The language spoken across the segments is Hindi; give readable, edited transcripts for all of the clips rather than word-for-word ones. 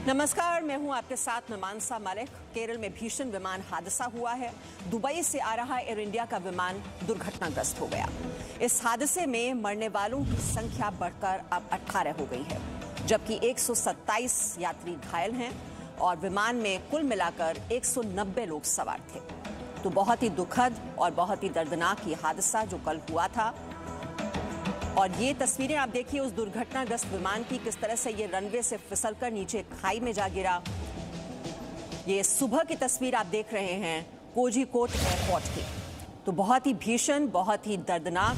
नमस्कार, मैं हूं आपके साथ मानसा मलिक। केरल में भीषण विमान हादसा हुआ है। दुबई से आ रहा एयर इंडिया का विमान दुर्घटनाग्रस्त हो गया। इस हादसे में मरने वालों की संख्या बढ़कर अब 18 हो गई है, जबकि 127 यात्री घायल हैं और विमान में कुल मिलाकर 190 लोग सवार थे। तो बहुत ही दुखद और बहुत ही दर्दनाक ये हादसा जो कल हुआ था। और ये तस्वीरें आप देखिए उस दुर्घटनाग्रस्त विमान की, किस तरह से ये रनवे से फिसलकर नीचे खाई में जा गिरा। ये सुबह की तस्वीर आप देख रहे हैं कोझीकोड एयरपोर्ट की। तो बहुत ही भीषण, बहुत ही दर्दनाक,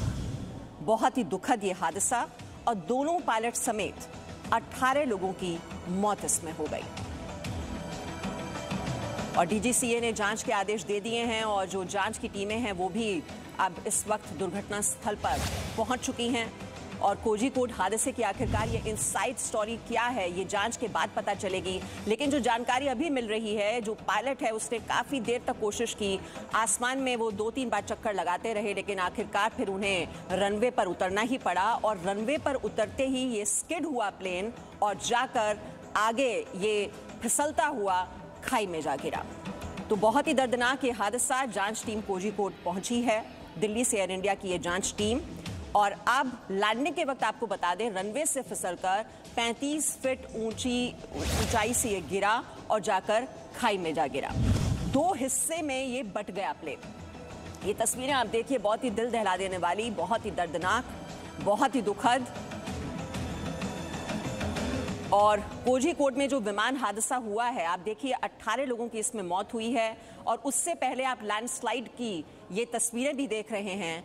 बहुत ही दुखद ये हादसा, और दोनों पायलट समेत 18 लोगों की मौत इसमें हो गई। और डीजीसीए ने जांच के आदेश दे दिए हैं और जो जांच की टीमें हैं वो भी अब इस वक्त दुर्घटना स्थल पर पहुंच चुकी हैं। और कोझीकोड हादसे की आखिरकार ये इनसाइड स्टोरी क्या है, ये जांच के बाद पता चलेगी। लेकिन जो जानकारी अभी मिल रही है, जो पायलट है उसने काफी देर तक कोशिश की, आसमान में वो 2-3 बार चक्कर लगाते रहे, लेकिन आखिरकार फिर उन्हें रनवे पर उतरना ही पड़ा। और रनवे पर उतरते ही ये स्किड हुआ प्लेन और जाकर आगे ये फिसलता हुआ खाई में जा गिरा। तो बहुत ही दर्दनाक ये हादसा। जांच टीम कोझीकोड पहुंची है, दिल्ली से एयर इंडिया की ये जांच टीम। और अब लैंडिंग के वक्त आपको बता दें, रनवे से फिसलकर 35 फीट ऊंचाई से ये गिरा और जाकर खाई में जा गिरा। 2 हिस्से में ये बट गया प्लेन। ये तस्वीरें आप देखिए, बहुत ही दिल दहला देने वाली, बहुत ही दर्दनाक, बहुत ही दुखद। और कोझीकोड में जो विमान हादसा हुआ है, आप देखिए 18 लोगों की इसमें मौत हुई है। और उससे पहले आप लैंडस्लाइड की ये तस्वीरें भी देख रहे हैं।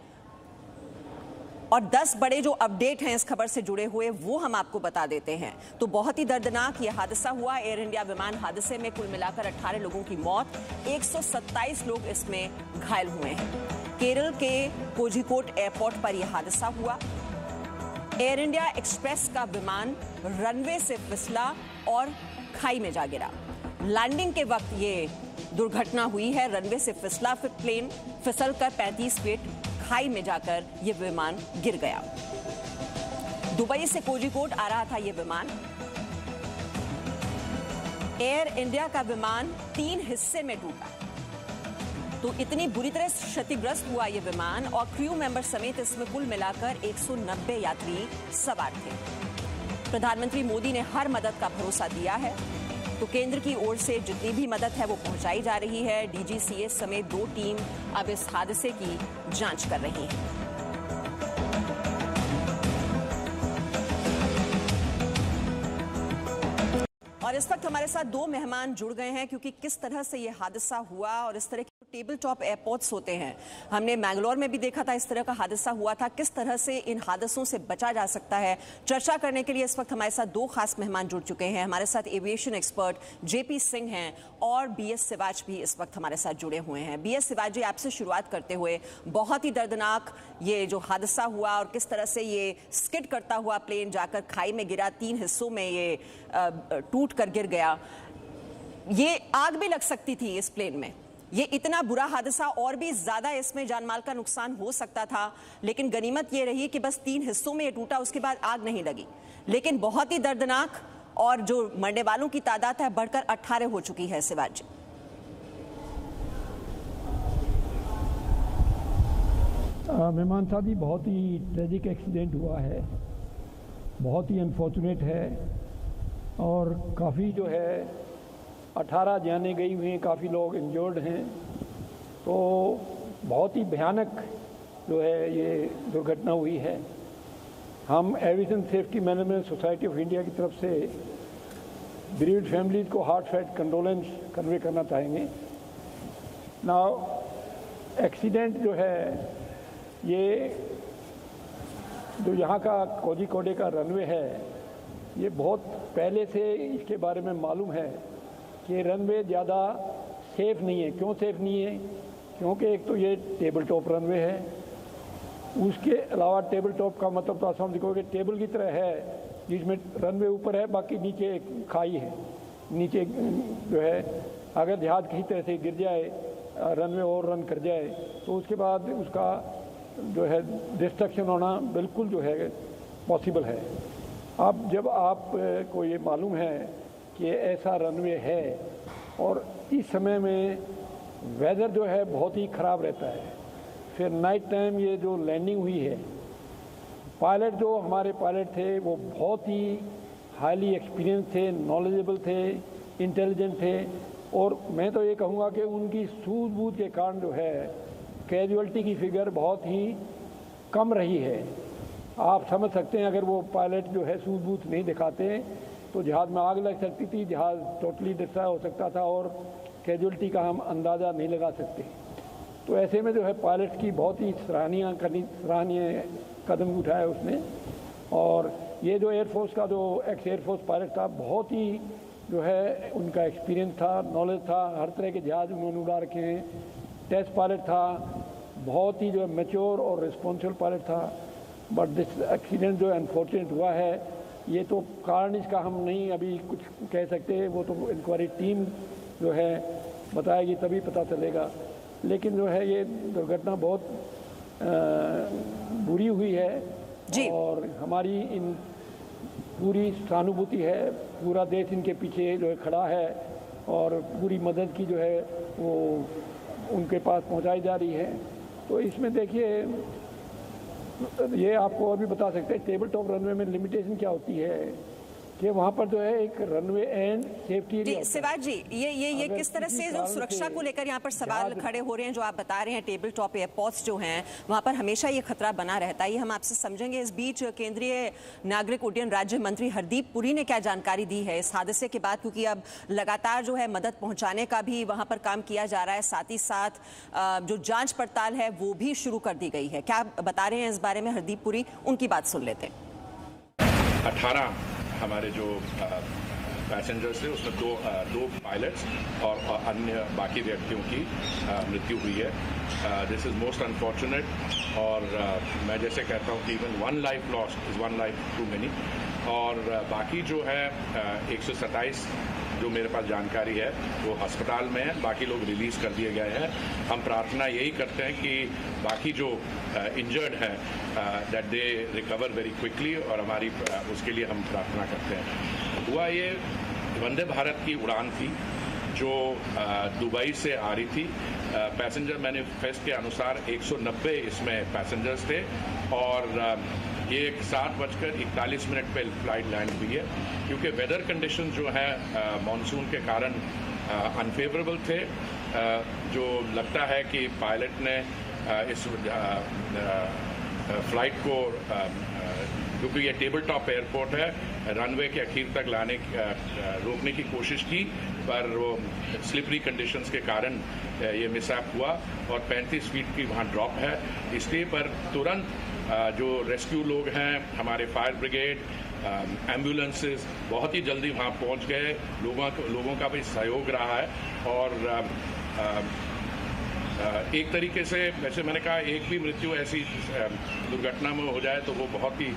और 10 बड़े जो अपडेट हैं इस खबर से जुड़े हुए, वो हम आपको बता देते हैं। तो बहुत ही दर्दनाक ये हादसा हुआ। एयर इंडिया विमान हादसे में कुल मिलाकर 18 लोगों की मौत, 127 लोग इसमें घायल हुए हैं। केरल के कोझीकोड एयरपोर्ट पर यह हादसा हुआ। एयर इंडिया एक्सप्रेस का विमान रनवे से फिसला और खाई में जा गिरा। लैंडिंग के वक्त ये दुर्घटना हुई है। रनवे से फिसला प्लेन, फिसलकर 35 फीट खाई में जाकर ये विमान गिर गया। दुबई से कोझीकोड आ रहा था ये विमान। एयर इंडिया का विमान 3 हिस्से में टूटा। तो इतनी बुरी तरह क्षतिग्रस्त हुआ ये विमान, और क्रू मेंबर समेत इसमें कुल मिलाकर 190 यात्री सवार थे। प्रधानमंत्री मोदी ने हर मदद का भरोसा दिया है। तो केंद्र की ओर से जितनी भी मदद है वो पहुंचाई जा रही है। डीजीसीए समेत 2 टीम अब इस हादसे की जांच कर रही है। और इस वक्त हमारे साथ 2 मेहमान जुड़ गए हैं, क्योंकि किस तरह से ये हादसा हुआ और इस तरह के टेबल टॉप एयरपोर्ट्स होते हैं, हमने मैंगलोर में भी देखा था इस तरह का हादसा हुआ था। किस तरह से इन हादसों से बचा जा सकता है, चर्चा करने के लिए इस वक्त हमारे साथ 2 खास मेहमान जुड़ चुके हैं। हमारे साथ एविएशन एक्सपर्ट जेपी सिंह हैं और बीएस सिवाच भी इस वक्त हमारे साथ जुड़े हुए हैं। बीएस सिवाच जी, आपसे शुरुआत करते हुए, बहुत ही दर्दनाक ये जो हादसा हुआ और किस तरह से ये स्किड करता हुआ प्लेन जाकर खाई में गिरा, 3 हिस्सों में ये टूट कर गिर गया। ये आग भी लग सकती थी इस प्लेन में। ये इतना बुरा हादसा, और भी ज्यादा इसमें जानमाल का नुकसान हो सकता था, लेकिन गनीमत ये रही कि बस 3 हिस्सों में ये टूटा, उसके बाद आग नहीं लगी। लेकिन बहुत ही दर्दनाक, और जो मरने वालों की तादाद है बढ़कर 18 हो चुकी है। सिवाज जी, मेहमान साहब, बहुत ही ट्रेजिक एक्सीडेंट हुआ है, बहुत ही अनफॉर्चुनेट है। और काफ़ी जो है 18 जाने गई हुई हैं, काफ़ी लोग इंजर्ड हैं। तो बहुत ही भयानक जो है ये दुर्घटना हुई है। हम aviation safety management society of India की तरफ से बेरीड फैमिलीज को हार्टफेल्ट कंडोलेंस कन्वे करना चाहेंगे। नाउ एक्सीडेंट जो है ये जो यहाँ का कोझीकोड का रनवे है, ये बहुत पहले से इसके बारे में मालूम है कि रनवे ज़्यादा सेफ़ नहीं है। क्यों सेफ़ नहीं है? क्योंकि एक तो ये टेबल टॉप रनवे है, उसके अलावा टेबल टॉप का मतलब तो आप समझो कि टेबल की तरह है, जिसमें रनवे ऊपर है, बाकी नीचे एक खाई है। नीचे जो है अगर जहाज़ किसी तरह से गिर जाए, रनवे और रन कर जाए, तो उसके बाद उसका जो है डिस्ट्रक्शन होना बिल्कुल जो है पॉसिबल है। अब जब आप को ये मालूम है कि ऐसा रनवे है। और इस समय में वेदर जो है बहुत ही ख़राब रहता है। फिर नाइट टाइम ये जो लैंडिंग हुई है, पायलट जो हमारे पायलट थे वो बहुत ही हाईली एक्सपीरियंस थे, नॉलेजेबल थे, इंटेलिजेंट थे। और मैं तो ये कहूँगा कि उनकी सूझबूझ के कारण जो है कैजुअल्टी की फिगर बहुत ही कम रही है। आप समझ सकते हैं अगर वो पायलट जो है सूझबूझ नहीं दिखाते तो जहाज़ में आग लग सकती थी, जहाज़ टोटली डिस्ट्रॉय हो सकता था और कैजुअल्टी का हम अंदाज़ा नहीं लगा सकते। तो ऐसे में जो है पायलट की बहुत ही सराहनीय कदम उठाया उसने। और ये जो एयरफोर्स का जो एक्स एयरफोर्स पायलट था, बहुत ही जो है उनका एक्सपीरियंस था, नॉलेज था, हर तरह के जहाज़ उन्होंने उड़ा रखे हैं। टेस्ट पायलट था, बहुत ही जो है मैच्योर और रिस्पॉन्सिबल पायलट था। बट दिस एक्सीडेंट जो अनफॉर्चुनेट हुआ है, ये तो कारण इसका हम नहीं अभी कुछ कह सकते, वो तो इंक्वायरी टीम जो है बताएगी तभी पता चलेगा। लेकिन जो है ये दुर्घटना बहुत बुरी हुई है जी। और हमारी इन पूरी सहानुभूति है, पूरा देश इनके पीछे जो है खड़ा है और पूरी मदद की जो है वो उनके पास पहुंचाई जा रही है। तो इसमें देखिए, ये आपको और भी बता सकते हैं, टेबल टॉप रनवे में लिमिटेशन क्या होती है कि वहाँ पर जो है एक runway end safety area. Shivaj ji, ये किस तरह से जो सुरक्षा को लेकर यहाँ पर सवाल खड़े हो रहे हैं, जो आप बता रहे हैं टेबल टॉप एयरपोर्ट्स जो हैं वहाँ पर हमेशा ये खतरा बना रहता है, ये हम आपसे समझेंगे। इस बीच केंद्रीय नागरिक उड्डयन राज्य मंत्री हरदीप पुरी ने क्या जानकारी दी है इस हादसे के बाद, क्योंकि अब लगातार जो है मदद पहुंचाने का भी वहाँ पर काम किया जा रहा है, साथ ही साथ जो जाँच पड़ताल है वो भी शुरू कर दी गई है। क्या बता रहे हैं इस बारे में हरदीप पुरी, उनकी बात सुन लेते हैं। 18 हमारे जो पैसेंजर्स थे उसमें दो पायलट्स और अन्य बाकी व्यक्तियों की मृत्यु हुई है। दिस इज़ मोस्ट अनफॉर्चुनेट और मैं जैसे कहता हूँ कि even one life lost is one life too many. और बाकी जो है 127 जो मेरे पास जानकारी है वो अस्पताल में है, बाकी लोग रिलीज़ कर दिए गए हैं। हम प्रार्थना यही करते हैं कि बाकी जो इंजर्ड हैं that they recover very quickly, और हमारी उसके लिए हम प्रार्थना करते हैं। हुआ ये वंदे भारत की उड़ान थी जो दुबई से आ रही थी। पैसेंजर मैनिफेस्ट के अनुसार 190 इसमें पैसेंजर्स थे और ये 7:41 पे फ्लाइट लैंड हुई है। क्योंकि वेदर कंडीशन जो है मानसून के कारण अनफेवरेबल थे, जो लगता है कि पायलट ने इस फ्लाइट को, क्योंकि ये टेबल टॉप एयरपोर्ट है, रनवे के अखीर तक रोकने की कोशिश की, पर वो स्लिपरी कंडीशंस के कारण ये मिसहैप हुआ और 35 फीट की वहाँ ड्रॉप है। इसलिए पर तुरंत जो रेस्क्यू लोग हैं, हमारे फायर ब्रिगेड, एम्बुलेंसेस बहुत ही जल्दी वहाँ पहुँच गए। लोगों का भी सहयोग रहा है और एक तरीके से, वैसे मैंने कहा, एक भी मृत्यु ऐसी दुर्घटना में हो जाए तो वो बहुत ही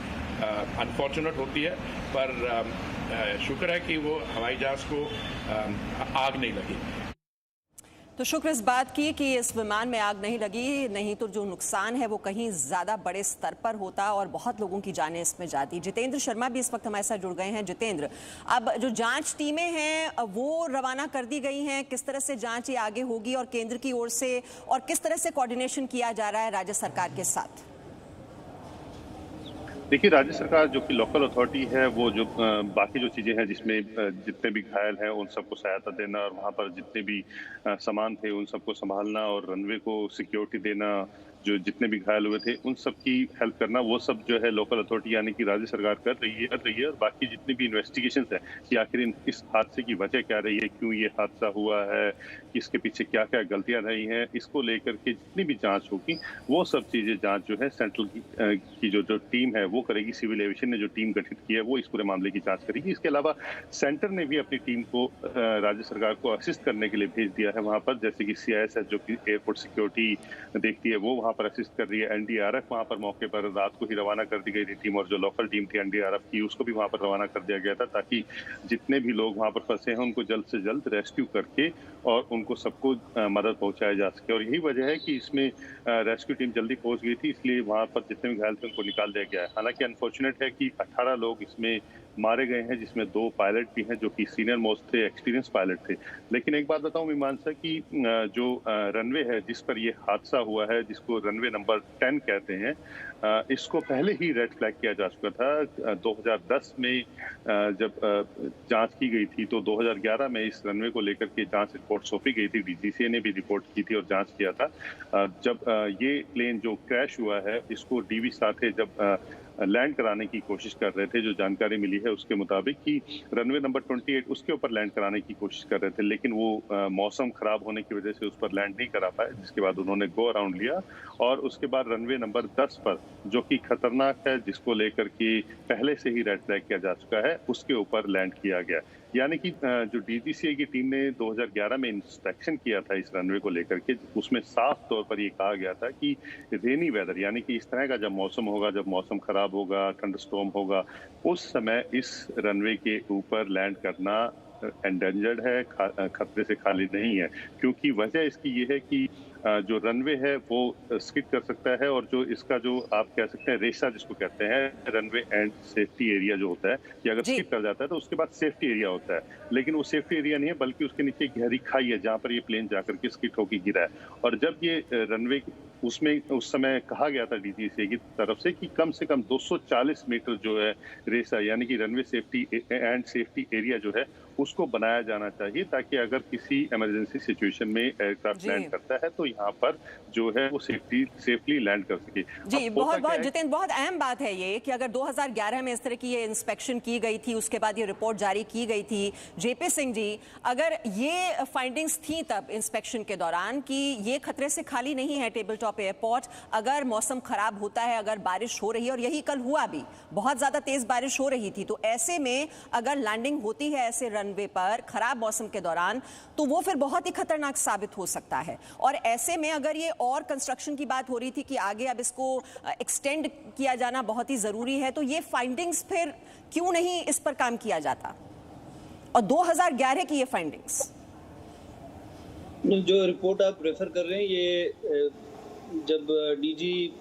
अनफॉर्चुनेट होती है, पर शुक्र है कि वो हवाई जहाज को आग नहीं लगी। तो शुक्र इस बात की कि इस विमान में आग नहीं लगी, नहीं तो जो नुकसान है वो कहीं ज्यादा बड़े स्तर पर होता और बहुत लोगों की जानें इसमें जाती। जितेंद्र शर्मा भी इस वक्त हमारे साथ जुड़ गए हैं। जितेंद्र, अब जो जांच टीमें हैं वो रवाना कर दी गई हैं, किस तरह से जांच ये आगे होगी और केंद्र की ओर से, और किस तरह से कोऑर्डिनेशन किया जा रहा है राज्य सरकार के साथ? देखिए, राज्य सरकार जो कि लोकल अथॉरिटी है, वो जो बाकी जो चीज़ें हैं जिसमें जितने भी घायल हैं उन सबको सहायता देना और वहाँ पर जितने भी सामान थे उन सबको संभालना और रनवे को सिक्योरिटी देना, जो जितने भी घायल हुए थे उन सब की हेल्प करना, वो सब जो है लोकल अथॉरिटी यानी कि राज्य सरकार कर रही है। और बाकी जितनी भी इन्वेस्टिगेशंस है कि आखिर इस हादसे की वजह क्या रही है, क्यों ये हादसा हुआ है, इसके पीछे क्या क्या गलतियां रही हैं, इसको लेकर के जितनी भी जांच होगी वो सब चीज़ें जांच जो है सेंट्रल की जो टीम है वो करेगी। सिविल एविएशन ने जो टीम गठित की है वो इस पूरे मामले की जाँच करेगी। इसके अलावा सेंटर ने भी अपनी टीम को राज्य सरकार को असिस्ट करने के लिए भेज दिया है वहाँ पर, जैसे कि CISF जो कि एयरपोर्ट सिक्योरिटी देखती है वो वहाँ पर असिस्ट कर रही है। NDRF वहाँ पर मौके पर रात को ही रवाना कर दी गई थी टीम, और जो लोकल टीम थी NDRF की उसको भी वहाँ पर रवाना कर दिया गया था ताकि जितने भी लोग वहाँ पर फंसे हैं उनको जल्द से जल्द रेस्क्यू करके और उनको सबको मदद पहुँचाया जा सके। और यही वजह है कि इसमें रेस्क्यू टीम जल्दी पहुँच गई थी, इसलिए वहाँ पर जितने भी घायल थे उनको निकाल दिया गया है। हालांकि अनफॉर्चुनेट है कि 18 लोग इसमें मारे गए हैं, जिसमें 2 पायलट भी हैं जो कि सीनियर मोस्ट थे, एक्सपीरियंस पायलट थे। लेकिन एक बात बताऊं मीमांसा कि जो रनवे है जिस पर ये हादसा हुआ है, जिसको रनवे नंबर 10 कहते हैं, इसको पहले ही रेड फ्लैग किया जा चुका था। 2010 में जब जांच की गई थी तो 2011 में इस रनवे को लेकर के जांच रिपोर्ट सौंपी गई थी। डीजीसीए ने भी रिपोर्ट की थी और जांच किया था। जब ये प्लेन जो क्रैश हुआ है, इसको डीवी साथे जब लैंड कराने की कोशिश कर रहे थे, जो जानकारी मिली है उसके मुताबिक कि रनवे नंबर 28 उसके ऊपर लैंड कराने की कोशिश कर रहे थे, लेकिन वो मौसम खराब होने की वजह से उस पर लैंड नहीं करा पाए, जिसके बाद उन्होंने गो अराउंड लिया और उसके बाद रनवे नंबर 10 पर, जो कि खतरनाक है, जिसको लेकर के पहले से ही रेड फ्लैग किया जा चुका है, उसके ऊपर लैंड किया गया। यानी कि जो डीजीसीए की टीम ने 2011 में इंस्पेक्शन किया था इस रनवे को लेकर के, उसमें साफ तौर पर ये कहा गया था कि रेनी वेदर, यानी कि इस तरह का जब मौसम होगा, जब मौसम खराब होगा, थंडरस्टॉर्म होगा, उस समय इस रनवे के ऊपर लैंड करना एंडेंजर्ड है, खतरे से खाली नहीं है। क्योंकि वजह इसकी ये है कि जो रनवे है वो स्किड कर सकता है और जो इसका जो आप कह सकते हैं रेशा जिसको कहते हैं, रनवे एंड सेफ्टी एरिया जो होता है, कि अगर स्किड कर जाता है तो उसके बाद सेफ्टी एरिया होता है, लेकिन वो सेफ्टी एरिया नहीं है, बल्कि उसके नीचे गहरी खाई है जहाँ पर ये प्लेन जाकर के स्किड होकर गिरा है। और जब ये रनवे उसमें उस समय कहा गया था डीजीसीए की तरफ से कम 240 मीटर जो है रेसा, यानी कि runway safety and safety area जो है उसको बनाया जाना चाहिए, ताकि अगर किसी इमरजेंसी सिचुएशन में एयरक्राफ्ट लैंड करता है तो यहाँ पर जो है वो सेफली लैंड कर सके। जी, बहुत जितेंद्र, बहुत अहम बात है ये कि अगर 2011 में इस तरह की ये इंस्पेक्शन की गई थी, उसके बाद ये रिपोर्ट जारी की गई थी, जेपी सिंह जी, अगर ये फाइंडिंग्स थी तब इंस्पेक्शन के दौरान कि ये खतरे से खाली नहीं है टेबल टॉप एयरपोर्ट, अगर मौसम खराब होता है, अगर बारिश हो रही है, और यही कल हुआ भी, बहुत ज्यादा तेज बारिश हो रही थी, तो ऐसे में अगर लैंडिंग होती है ऐसे रनवे पर खराब मौसम के दौरान, तो वो फिर बहुत ही खतरनाक साबित हो सकता है। और ऐसे में अगर ये और कंस्ट्रक्शन की बात हो रही थी कि आगे अब इसको एक्सटेंड किया जाना बहुत ही जरूरी है, तो ये फाइंडिंग्स फिर क्यों नहीं इस पर काम किया जाता? और 2011 की ये फाइंडिंग्स, जो रिपोर्ट आप रेफर कर रहे हैं, ये जब डीजी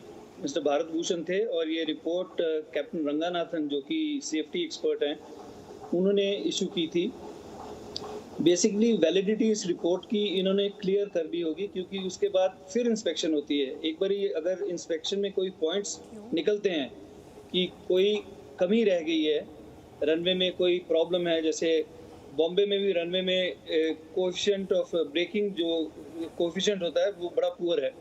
मिस्टर भारत भूषण थे और ये रिपोर्ट कैप्टन रंगानाथन जो कि सेफ्टी एक्सपर्ट हैं उन्होंने इशू की थी। बेसिकली वैलिडिटी इस रिपोर्ट की इन्होंने क्लियर कर दी होगी, क्योंकि उसके बाद फिर इंस्पेक्शन होती है। एक बार अगर इंस्पेक्शन में कोई पॉइंट्स निकलते हैं कि कोई कमी रह गई है, रनवे में कोई प्रॉब्लम है, जैसे बॉम्बे में भी रनवे में कोएफिशिएंट ऑफ ब्रेकिंग जो कोएफिशिएंट होता है वो बड़ा पुअर है,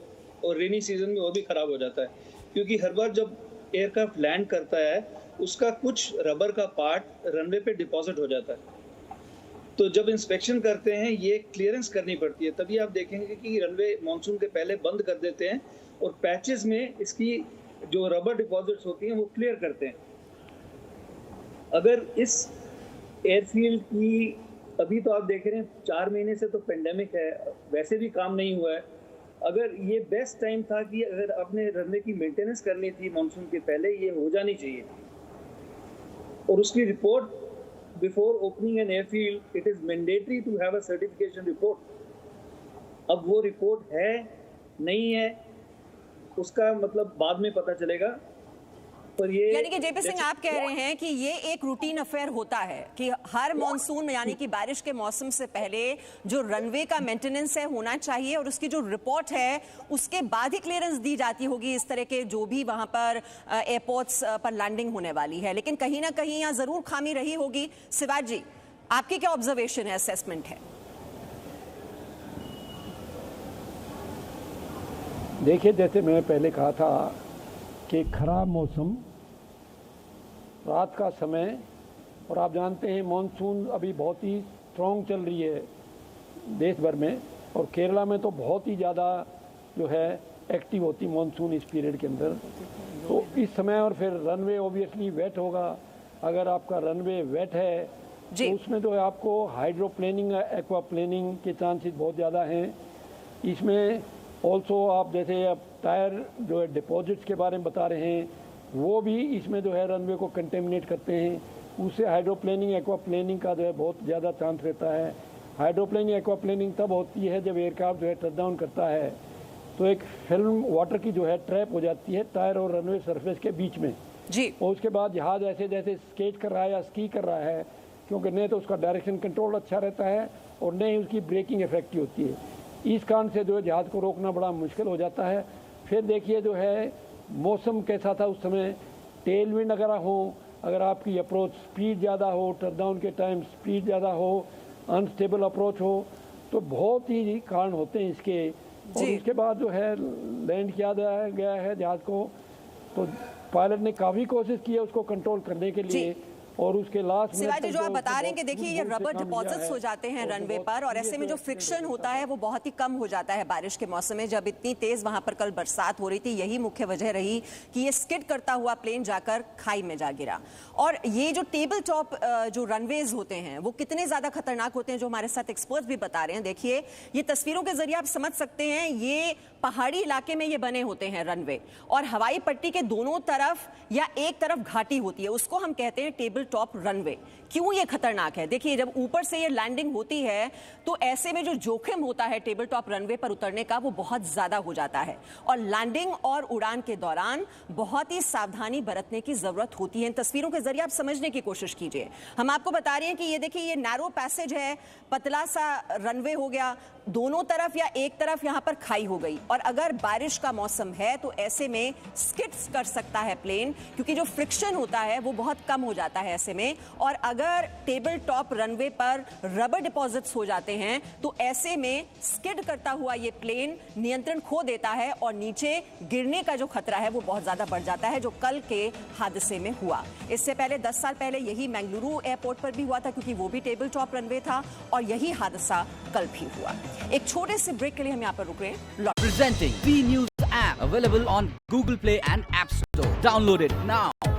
और रेनी सीजन में वो भी ख़राब हो जाता है, क्योंकि हर बार जब एयरक्राफ्ट लैंड करता है उसका कुछ रबर का पार्ट रनवे पे डिपॉजिट हो जाता है। तो जब इंस्पेक्शन करते हैं ये क्लियरेंस करनी पड़ती है, तभी आप देखेंगे कि रनवे मानसून के पहले बंद कर देते हैं और पैचेस में इसकी जो रबर डिपॉजिट्स होती हैं वो क्लियर करते हैं। अगर इस एयरफील्ड की, अभी तो आप देख रहे हैं 4 महीने से तो पेंडेमिक है, वैसे भी काम नहीं हुआ है, अगर ये बेस्ट टाइम था कि अगर आपने रनवे की मेंटेनेंस करनी थी मानसून के पहले, ये हो जानी चाहिए। और उसकी report before opening an airfield, it is mandatory to have a certification report. अब वो रिपोर्ट है नहीं है उसका मतलब बाद में पता चलेगा। पर ये यानी कि जेपी सिंह आप कह रहे हैं कि ये एक रूटीन अफेयर होता है कि हर मॉनसून में, यानी कि बारिश के मौसम से पहले जो रनवे का मेंटेनेंस है होना चाहिए, और उसकी जो रिपोर्ट है उसके बाद ही क्लियरेंस दी जाती होगी इस तरह के जो भी वहां पर एयरपोर्ट्स पर लैंडिंग होने वाली है। लेकिन कहीं ना कहीं यहाँ जरूर खामी रही होगी। शिवाजी जी, आपकी क्या ऑब्जर्वेशन है, असेसमेंट है? देखिए, जैसे मैं पहले कहा था कि खराब मौसम, रात का समय, और आप जानते हैं मॉनसून अभी बहुत ही स्ट्रॉन्ग चल रही है देश भर में, और केरला में तो बहुत ही ज़्यादा जो है एक्टिव होती मॉनसून इस पीरियड के अंदर। तो इस समय, और फिर रनवे ओबियसली वेट होगा। अगर आपका रनवे वेट है तो उसमें जो है आपको हाइड्रोप्लेनिंग, एक्वाप्लेनिंग के चांसेस बहुत ज़्यादा हैं। इसमें ऑल्सो आप जैसे अब टायर जो है डिपॉजिट्स के बारे में बता रहे हैं, वो भी इसमें जो है रनवे को कंटेमिनेट करते हैं। उससे हाइड्रोप्लेनिंग, एक्वाप्लेनिंग का जो है बहुत ज़्यादा चांस रहता है। हाइड्रोप्लेनिंग, एक्वाप्लेनिंग तब होती है जब एयरक्राफ्ट जो है टच डाउन करता है तो एक फिल्म वाटर की जो है ट्रैप हो जाती है टायर और रनवे सरफेस के बीच में, जी। और उसके बाद जहाज ऐसे जैसे स्केट कर रहा है या स्की कर रहा है, क्योंकि नहीं तो उसका डायरेक्शन कंट्रोल अच्छा रहता है और नहीं उसकी ब्रेकिंग इफेक्टिव होती है। इस कारण से जो है जहाज को रोकना बड़ा मुश्किल हो जाता है। फिर देखिए जो है मौसम कैसा था उस समय, टेल विंड अगर हो, अगर आपकी अप्रोच स्पीड ज़्यादा हो, टर्नडाउन के टाइम स्पीड ज़्यादा हो, अनस्टेबल अप्रोच हो, तो बहुत ही कारण होते हैं इसके। और उसके बाद जो है लैंड किया गया है जहाज को, तो पायलट ने काफ़ी कोशिश की है उसको कंट्रोल करने के लिए, और उसके लास्ट में शिवाजी जो आप बता रहे हैं कि देखिए ये रबर डिपॉजिट्स हो जाते हैं रनवे पर, और ऐसे में जो फ्रिक्शन होता है वो बहुत ही कम हो जाता है बारिश के मौसम में। जब इतनी तेज वहां पर कल बरसात हो रही थी, यही मुख्य वजह रही कि ये स्किड करता हुआ प्लेन जाकर खाई में जा गिरा। और ये जो टेबल टॉप जो रनवेज होते हैं वो कितने ज्यादा खतरनाक होते हैं, जो हमारे साथ एक्सपर्ट्स भी बता रहे हैं। देखिए ये तस्वीरों के जरिए आप समझ सकते हैं, ये पहाड़ी इलाके में ये बने होते हैं रनवे, और हवाई पट्टी के दोनों तरफ या एक तरफ घाटी होती है, उसको हम कहते हैं टेबल टॉप रनवे। क्यों ये खतरनाक है? देखिए जब ऊपर से ये लैंडिंग होती है तो ऐसे में जो जोखिम होता है टेबल टॉप रनवे पर उतरने का वो बहुत ज्यादा हो जाता है, और लैंडिंग और उड़ान के दौरान बहुत ही सावधानी बरतने की जरूरत होती है। इन तस्वीरों के जरिए आप समझने की कोशिश कीजिए। हम आपको बता रहे हैं कि ये देखिए ये नैरो पैसेज है, पतला सा रनवे हो गया, दोनों तरफ या एक तरफ यहां पर खाई हो गई, और अगर बारिश का मौसम है तो ऐसे में स्किड्स कर सकता है प्लेन, क्योंकि जो फ्रिक्शन होता है वो बहुत कम हो जाता है ऐसे में। और अगर टेबल टॉप रनवे पर रबर डिपॉजिट्स हो जाते हैं तो ऐसे में स्किड करता हुआ ये प्लेन नियंत्रण खो देता है और नीचे गिरने का जो खतरा है वो बहुत ज्यादा बढ़ जाता है, जो कल के हादसे में हुआ। इससे पहले 10 साल पहले यही बेंगलुरु एयरपोर्ट पर भी हुआ था, क्योंकि वो भी टेबल टॉप रनवे था, और यही हादसा कल भी हुआ। एक छोटे से ब्रेक के लिए हम यहाँ पर रुक रहे हैं। Presenting B News app available on Google Play and App Store. Download it now.